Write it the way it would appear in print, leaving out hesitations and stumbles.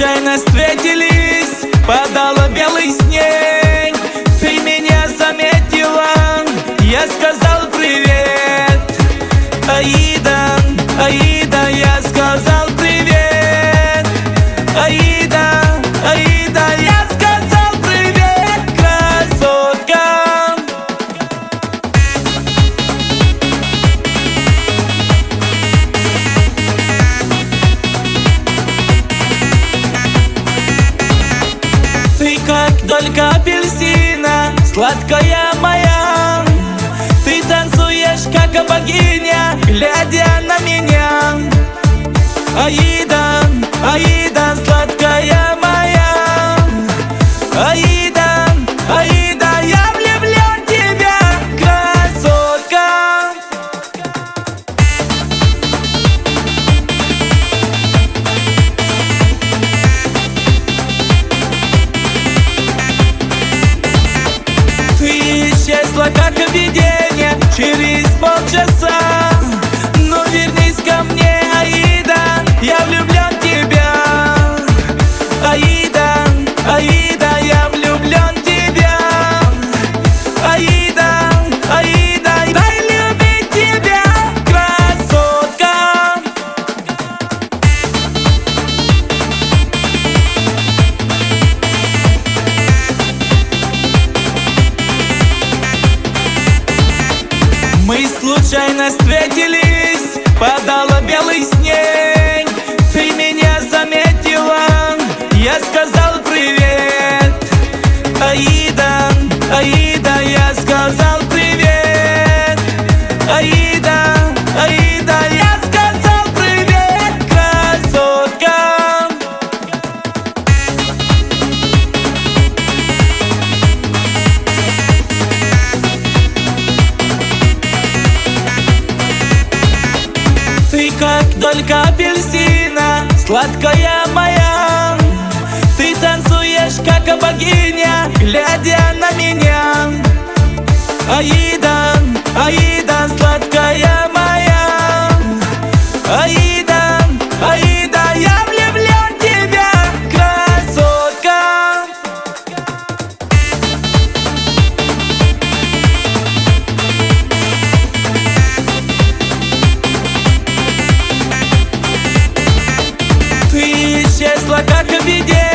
случайно встретились, падала белый снег. Ты меня заметила, я сказал привет. Аида, Аида, я сказал привет. Аида, Аида, я сказал привет, красотка. Ты как долька апельсина, сладкая моя. Ты танцуешь, как богиня, глядя на меня. Аида, Аида, сладкая моя. Аида, Аида, я влюблен в тебя, красотка. Ты исчезла, как видение, через полчаса. Ну вернись ко мне, Аида, я влюблен в тебя. Аида, Аида, я влюблен в тебя. Аида, Аида, дай любить тебя, красотка. Мы случайно встретились, падала белый снег. Ты меня заметила, я сказал привет. Аида, Аида, я сказал привет. Аида, Аида, я сказал привет, красотка. Ты как долька апельсина, сладкая моя. Ты танцуешь, как богиня, глядя на меня. Аида, Аида, сладкая моя. Аида, Аида, я влюблен в тебя, красотка. Ты исчезла, как видение,